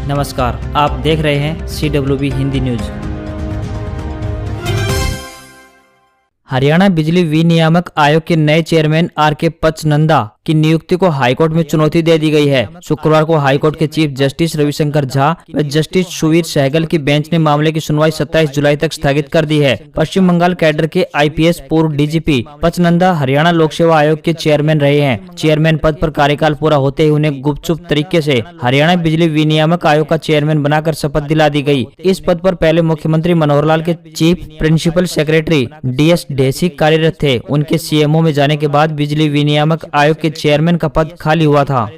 नमस्कार, आप देख रहे हैं CWB हिंदी न्यूज। हरियाणा बिजली विनियामक आयोग के नए चेयरमैन R.K. पचनंदा की नियुक्ति को हाईकोर्ट में चुनौती दे दी गई है। शुक्रवार को हाईकोर्ट के चीफ जस्टिस रविशंकर झा व जस्टिस सुवीर सहगल की बेंच ने मामले की सुनवाई 27 जुलाई तक स्थगित कर दी है। पश्चिम बंगाल कैडर के IPS पूर्व DGP पचनंदा हरियाणा लोक सेवा आयोग के चेयरमैन रहे हैं। चेयरमैन पद पर कार्यकाल पूरा होते ही उन्हें गुपचुप तरीके से हरियाणा बिजली विनियामक आयोग का चेयरमैन बनाकर शपथ दिला दी गई। इस पद पर पहले मुख्यमंत्री मनोहर लाल के chief principal secretary DS Dhesi कार्यरत थे। उनके CMO में जाने के बाद बिजली विनियामक आयोग के चेयरमैन का पद खाली हुआ था।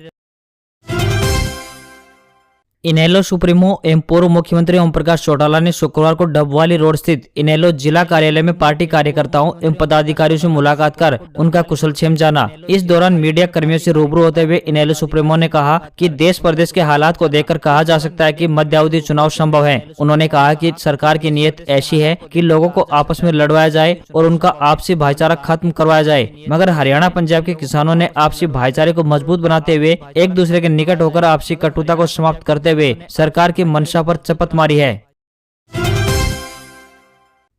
इनेलो सुप्रीमो एवं पूर्व मुख्यमंत्री ओम प्रकाश चौटाला ने शुक्रवार को डबवाली रोड स्थित इनेलो जिला कार्यालय में पार्टी कार्यकर्ताओं एवं पदाधिकारियों से मुलाकात कर उनका कुशलक्षेम जाना। इस दौरान मीडिया कर्मियों से रूबरू होते हुए इनेलो सुप्रीमो ने कहा कि देश प्रदेश के हालात को देखकर कहा जा सकता है कि मध्यावधि चुनाव संभव है। उन्होंने कहा कि सरकार की नीयत ऐसी है कि लोगों को आपस में लड़वाया जाए और उनका आपसी भाईचारा खत्म करवाया जाए, मगर हरियाणा पंजाब के किसानों ने आपसी भाईचारे को मजबूत बनाते हुए एक दूसरे के निकट होकर आपसी कटुता को समाप्त करते हुए सरकार की मंशा पर चपत मारी है।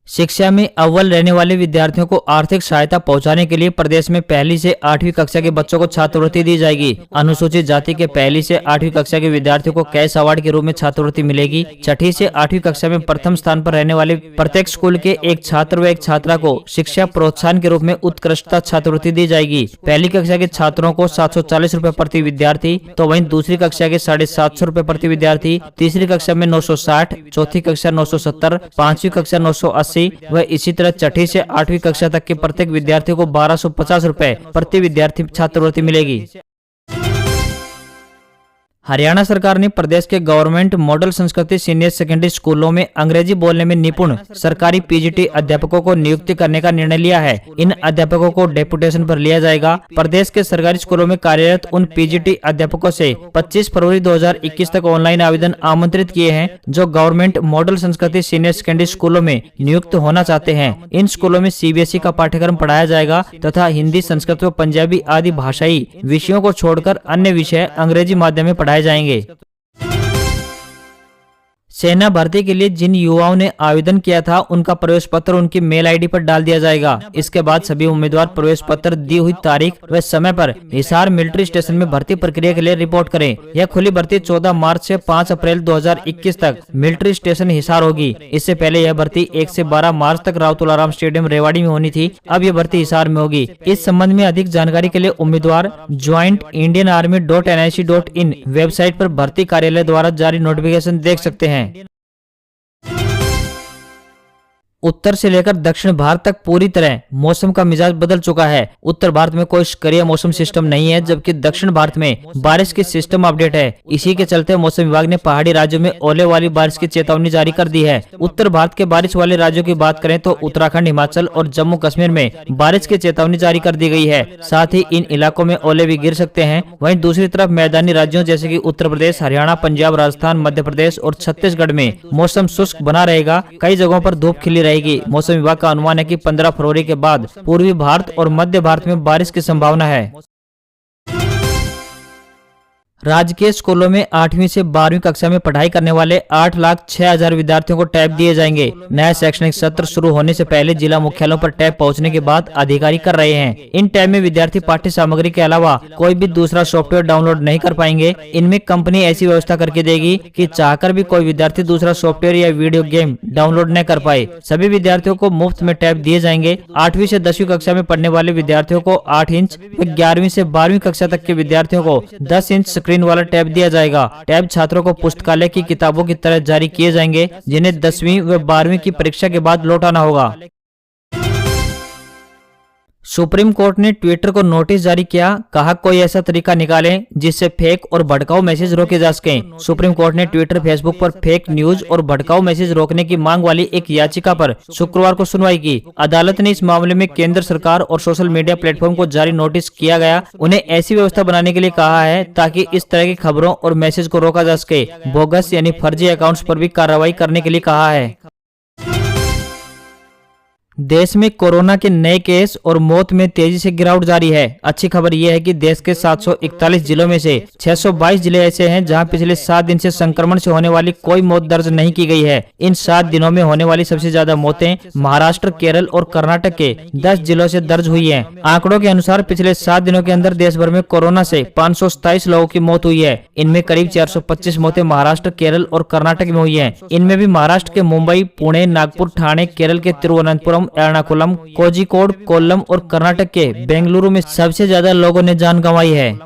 शिक्षा में अव्वल रहने वाले विद्यार्थियों को आर्थिक सहायता पहुंचाने के लिए प्रदेश में पहली से 8वीं कक्षा के बच्चों को छात्रवृत्ति दी जाएगी। अनुसूचित जाति के पहली से 8वीं कक्षा के विद्यार्थियों को कैश अवार्ड के रूप में छात्रवृत्ति मिलेगी। 6ठी से 8वीं कक्षा में प्रथम स्थान पर रहने वाले प्रत्येक स्कूल के एक छात्र व एक छात्रा को शिक्षा प्रोत्साहन के रूप में उत्कृष्टता छात्रवृत्ति दी जाएगी। पहली कक्षा के छात्रों को 740 रुपए प्रति विद्यार्थी, तो वहीं दूसरी कक्षा के 750 रुपए प्रति विद्यार्थी, तीसरी कक्षा में 960, चौथी कक्षा 970, पांचवी कक्षा 980 व इसी तरह 6ठी से 8वीं कक्षा तक के प्रत्येक विद्यार्थी को 1250 रुपए प्रति विद्यार्थी छात्रवृत्ति मिलेगी। हरियाणा सरकार ने प्रदेश के गवर्नमेंट मॉडल संस्कृति सीनियर सेकेंडरी स्कूलों में अंग्रेजी बोलने में निपुण सरकारी PGT अध्यापकों को नियुक्ति करने का निर्णय लिया है। इन अध्यापकों को डेपुटेशन पर लिया जाएगा। प्रदेश के सरकारी स्कूलों में कार्यरत उन PGT अध्यापकों से 25 फरवरी 2021 तक ऑनलाइन आवेदन आमंत्रित किए हैं जो गवर्नमेंट मॉडल संस्कृति सीनियर सेकेंडरी स्कूलों में नियुक्त होना चाहते हैं। इन स्कूलों में CBSE का पाठ्यक्रम पढ़ाया जाएगा तथा हिंदी, संस्कृत व पंजाबी आदि भाषाई विषयों को छोड़कर अन्य विषय अंग्रेजी माध्यम में पढ़ाए जाएंगे। सेना भर्ती के लिए जिन युवाओं ने आवेदन किया था उनका प्रवेश पत्र उनकी मेल ID पर डाल दिया जाएगा। इसके बाद सभी उम्मीदवार प्रवेश पत्र दी हुई तारीख व समय पर हिसार मिलिट्री स्टेशन में भर्ती प्रक्रिया के लिए रिपोर्ट करें। यह खुली भर्ती 14 मार्च से 5 अप्रैल 2021 तक मिलिट्री स्टेशन हिसार होगी। इससे पहले यह भर्ती 1 से 12 मार्च तक राव तुलाराम स्टेडियम रेवाड़ी में होनी थी। अब यह भर्ती हिसार में होगी। इस संबंध में अधिक जानकारी के लिए उम्मीदवार jointindianarmy.nic.in वेबसाइट पर भर्ती कार्यालय द्वारा जारी नोटिफिकेशन देख सकते हैं। उत्तर से लेकर दक्षिण भारत तक पूरी तरह मौसम का मिजाज बदल चुका है। उत्तर भारत में कोई सक्रिय मौसम सिस्टम नहीं है, जबकि दक्षिण भारत में बारिश की सिस्टम अपडेट है। इसी के चलते मौसम विभाग ने पहाड़ी राज्यों में ओले वाली बारिश की चेतावनी जारी कर दी है। उत्तर भारत के बारिश वाले राज्यों की बात करें तो उत्तराखंड, हिमाचल और जम्मू कश्मीर में बारिश की चेतावनी जारी कर दी गई है। साथ ही इन इलाकों में ओले भी गिर सकते हैं। वहीं दूसरी तरफ मैदानी राज्यों जैसे कि उत्तर प्रदेश, हरियाणा, पंजाब, राजस्थान, मध्य प्रदेश और छत्तीसगढ़ में मौसम शुष्क बना रहेगा। कई जगहों पर धूप खिली रहेगी। मौसम विभाग का अनुमान है कि 15 फरवरी के बाद पूर्वी भारत और मध्य भारत में बारिश की संभावना है। राज्य के स्कूलों में 8वीं से 12वीं कक्षा में पढ़ाई करने वाले 8,06,000 विद्यार्थियों को टैब दिए जाएंगे। नया शैक्षणिक सत्र शुरू होने से पहले जिला मुख्यालयों पर टैब पहुंचने के बाद अधिकारी कर रहे हैं। इन टैब में विद्यार्थी पाठ्य सामग्री के अलावा कोई भी दूसरा सॉफ्टवेयर डाउनलोड नहीं कर पाएंगे। इनमें कंपनी ऐसी व्यवस्था करके देगी कि चाहकर भी कोई विद्यार्थी दूसरा सॉफ्टवेयर या वीडियो गेम डाउनलोड न कर पाए। सभी विद्यार्थियों को मुफ्त में टैब दिए जाएंगे। 8वीं से 10वीं कक्षा में पढ़ने वाले विद्यार्थियों को 8 इंच व 11वीं से 12वीं कक्षा तक के विद्यार्थियों को 10 इंच स्क्रीन वाला टैब दिया जाएगा। टैब छात्रों को पुस्तकालय की किताबों की तरह जारी किए जाएंगे, जिन्हें 10वीं व 12वीं की परीक्षा के बाद लौटाना होगा। सुप्रीम कोर्ट ने ट्विटर को नोटिस जारी किया। कहा कोई ऐसा तरीका निकालें जिससे फेक और भड़काऊ मैसेज रोके जा सकें। सुप्रीम कोर्ट ने ट्विटर, फेसबुक पर फेक न्यूज और भड़काऊ मैसेज रोकने की मांग वाली एक याचिका पर शुक्रवार को सुनवाई की। अदालत ने इस मामले में केंद्र सरकार और सोशल मीडिया प्लेटफॉर्म को जारी नोटिस किया गया। उन्हें ऐसी व्यवस्था बनाने के लिए कहा है ताकि इस तरह की खबरों और मैसेज को रोका जा सके। बोगस यानी फर्जी अकाउंट्स पर भी कार्रवाई करने के लिए कहा है। देश में कोरोना के नए केस और मौत में तेजी से गिरावट जारी है। अच्छी खबर यह है कि देश के 741 जिलों में से 622 जिले ऐसे हैं जहां पिछले 7 दिन से संक्रमण से होने वाली कोई मौत दर्ज नहीं की गई है। इन 7 दिनों में होने वाली सबसे ज्यादा मौतें महाराष्ट्र, केरल और कर्नाटक के 10 जिलों से दर्ज हुई है। आंकड़ों के अनुसार पिछले 7 दिनों के अंदर देश भर में कोरोना से 527 लोगों की मौत हुई है। इनमें करीब 425 मौतें महाराष्ट्र, केरल और कर्नाटक में हुई है। इनमें भी महाराष्ट्र के मुंबई, पुणे, नागपुर, ठाणे, केरल के तिरुवनंतपुरम, एर्नाकुलम, कोझिकोड, कोल्लम और कर्नाटक के बेंगलुरु में सबसे ज्यादा लोगों ने जान गंवाई है।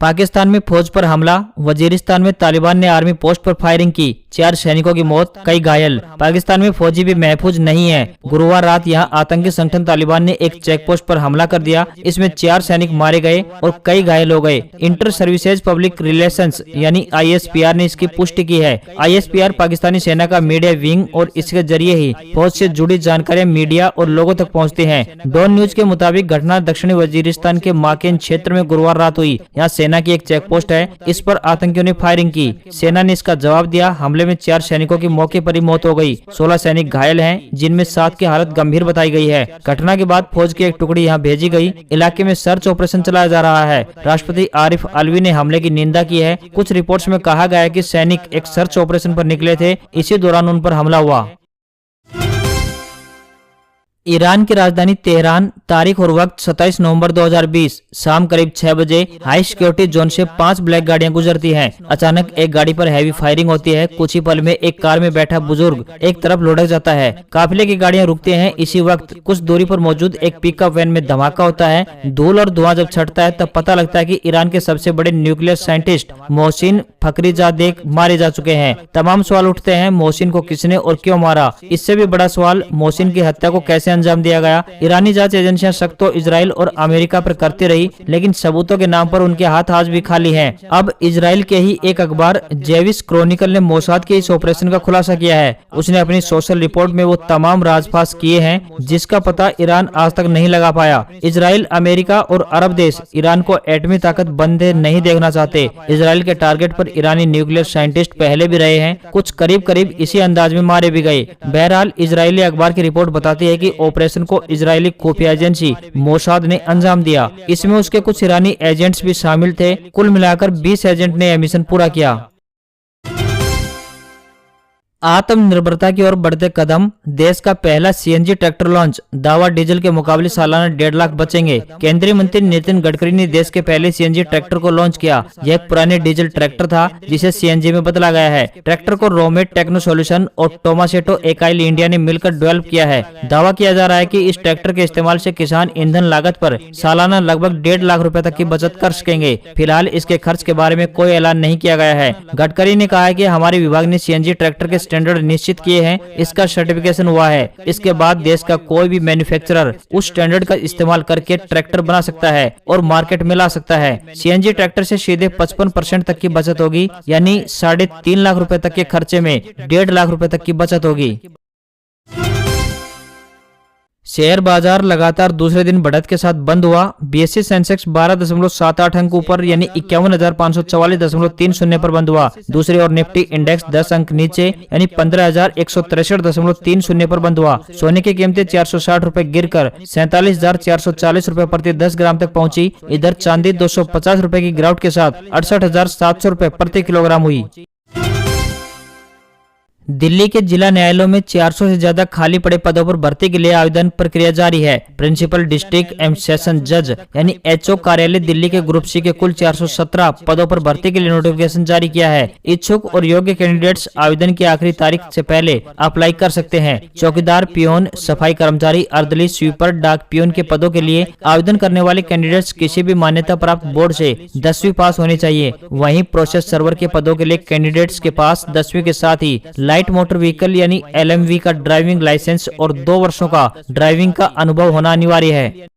पाकिस्तान में फौज पर हमला, वजीरिस्तान में तालिबान ने आर्मी पोस्ट पर फायरिंग की, 4 सैनिकों की मौत, कई घायल। पाकिस्तान में फौजी भी महफूज नहीं है। गुरुवार रात यहां आतंकी संगठन तालिबान ने एक चेक पोस्ट पर हमला कर दिया। इसमें 4 सैनिक मारे गए और कई घायल हो गए। इंटर सर्विसेज पब्लिक रिलेशंस यानी ISPR ने इसकी पुष्टि की है। ISPR पाकिस्तानी सेना का मीडिया विंग और इसके जरिए ही फौज से जुड़ी जानकारियां मीडिया और लोगों तक पहुंचती हैं। डॉन न्यूज के मुताबिक घटना दक्षिणी वजीरिस्तान के माकेन क्षेत्र में गुरुवार रात हुई। यहाँ सेना की एक चेक पोस्ट है। इस पर आतंकियों ने फायरिंग की। सेना ने इसका जवाब दिया। हमले में 4 सैनिकों की मौके पर ही मौत हो गई। 16 सैनिक घायल हैं, जिनमें 7 की हालत गंभीर बताई गई है। घटना के बाद फौज की एक टुकड़ी यहां भेजी गई। इलाके में सर्च ऑपरेशन चलाया जा रहा है। राष्ट्रपति आरिफ अलवी ने हमले की निंदा की है। कुछ रिपोर्ट्स में कहा गया है कि सैनिक एक सर्च ऑपरेशन पर निकले थे, इसी दौरान उन पर हमला हुआ। ईरान की राजधानी तेहरान, तारीख और वक्त 27 नवंबर 2020 शाम करीब 6 बजे हाई सिक्योरिटी जोन से 5 ब्लैक गाड़ियां गुजरती हैं। अचानक एक गाड़ी पर हैवी फायरिंग होती है। कुछ ही पल में एक कार में बैठा बुजुर्ग एक तरफ लुढ़क जाता है। काफिले की गाड़ियां रुकती हैं। इसी वक्त कुछ दूरी पर मौजूद एक पिकअप वैन में धमाका होता है। धूल और धुआं जब छटता है तब पता लगता है कि ईरान के सबसे बड़े न्यूक्लियर साइंटिस्ट मोहसिन फखरीजादेह मारे जा चुके हैं। तमाम सवाल उठते हैं, मोहसिन को किसने और क्यों मारा? इससे भी बड़ा सवाल, मोहसिन की हत्या को कैसे अंजाम दिया गया? ईरानी जांच एजेंसियां शक तो इजराइल और अमेरिका पर करती रही, लेकिन सबूतों के नाम पर उनके हाथ आज भी खाली हैं। अब इजराइल के ही एक अखबार जेविस क्रॉनिकल ने मोसाद के इस ऑपरेशन का खुलासा किया है। उसने अपनी सोशल रिपोर्ट में वो तमाम राजफाश किए हैं जिसका पता ईरान आज तक नहीं लगा पाया। इजराइल, अमेरिका और अरब देश ईरान को एटमी ताकत बनते नहीं देखना चाहते। इजराइल के टारगेट पर ईरानी न्यूक्लियर साइंटिस्ट पहले भी रहे हैं। कुछ करीब करीब इसी अंदाज में मारे भी गए। बहरहाल इजरायली अखबार की रिपोर्ट बताती है कि ऑपरेशन को इजरायली खुफिया एजेंसी मोसाद ने अंजाम दिया। इसमें उसके कुछ ईरानी एजेंट्स भी शामिल थे। कुल मिलाकर 20 एजेंट ने यह मिशन पूरा किया। आत्मनिर्भरता की ओर बढ़ते कदम, देश का पहला CNG ट्रैक्टर लॉन्च, दावा डीजल के मुकाबले सालाना 1.5 लाख बचेंगे। केंद्रीय मंत्री नितिन गडकरी ने देश के पहले CNG ट्रैक्टर को लॉन्च किया। यह एक पुराने डीजल ट्रैक्टर था जिसे CNG में बदला गया है। ट्रैक्टर को रोमेट टेक्नो सॉल्यूशन और टोमासेटो एकाइल इंडिया ने मिलकर डेवलप किया है। दावा किया जा रहा है कि इस ट्रैक्टर के इस्तेमाल से किसान ईंधन लागत पर सालाना लगभग 1.5 लाख रुपए तक की बचत कर सकेंगे। फिलहाल इसके खर्च के बारे में कोई ऐलान नहीं किया गया है। गडकरी ने कहा है कि हमारे विभाग ने CNG ट्रैक्टर के स्टैंडर्ड निश्चित किए हैं। इसका सर्टिफिकेशन हुआ है। इसके बाद देश का कोई भी मैन्युफैक्चरर उस स्टैंडर्ड का इस्तेमाल करके ट्रैक्टर बना सकता है और मार्केट में ला सकता है। CNG ट्रैक्टर से सीधे 55% तक की बचत होगी, यानी 3.5 लाख रुपए तक के खर्चे में 1.5 लाख रुपए तक की बचत होगी। शेयर बाजार लगातार दूसरे दिन बढ़त के साथ बंद हुआ। BSE सेंसेक्स 12.78 अंक ऊपर यानी 51,544.30 पर बंद हुआ। दूसरी ओर निफ्टी इंडेक्स 10 अंक नीचे यानी 15,163.30 पर बंद हुआ। सोने की कीमतें 460 रुपए गिरकर 47,440 रुपए प्रति 10 ग्राम तक पहुंची। इधर चांदी 250 रुपए की गिरावट के साथ 68,700 रुपए प्रति किलोग्राम हुई। दिल्ली के जिला न्यायालयों में 400 से ज्यादा खाली पड़े पदों पर भर्ती के लिए आवेदन प्रक्रिया जारी है। प्रिंसिपल डिस्ट्रिक्ट एवं सेशन जज यानी HO कार्यालय दिल्ली के ग्रुप C के कुल 417 पदों पर भर्ती के लिए नोटिफिकेशन जारी किया है। इच्छुक और योग्य कैंडिडेट्स आवेदन की आखिरी तारीख से पहले अप्लाई कर सकते हैं। चौकीदार, पियोन, सफाई कर्मचारी, अर्दली, स्वीपर, डाक पियोन के पदों के लिए आवेदन करने वाले कैंडिडेट्स किसी भी मान्यता प्राप्त बोर्ड से 10वीं पास होनी चाहिए। वहीं प्रोसेस सर्वर के पदों के लिए कैंडिडेट्स के पास 10वीं के साथ ही लाइट मोटर व्हीकल यानी LMV का ड्राइविंग लाइसेंस और 2 वर्षों का ड्राइविंग का अनुभव होना अनिवार्य है।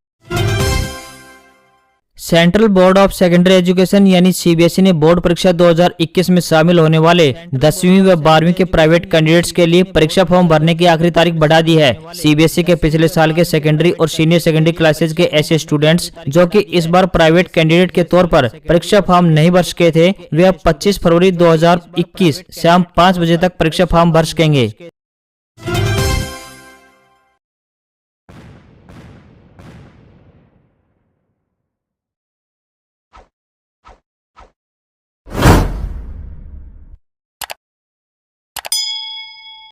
Central board of secondary education यानी CBSE ने बोर्ड परीक्षा 2021 में शामिल होने वाले 10वीं व 12वीं के प्राइवेट कैंडिडेट्स के लिए परीक्षा फॉर्म भरने की आखिरी तारीख बढ़ा दी है। CBSE के पिछले साल के सेकेंडरी और सीनियर सेकेंडरी क्लासेज के ऐसे स्टूडेंट्स जो कि इस बार प्राइवेट कैंडिडेट के तौर पर परीक्षा फॉर्म नहीं भर सके थे, वे अब 25 फरवरी 2021 शाम 5 बजे तक परीक्षा फॉर्म भर सकेंगे।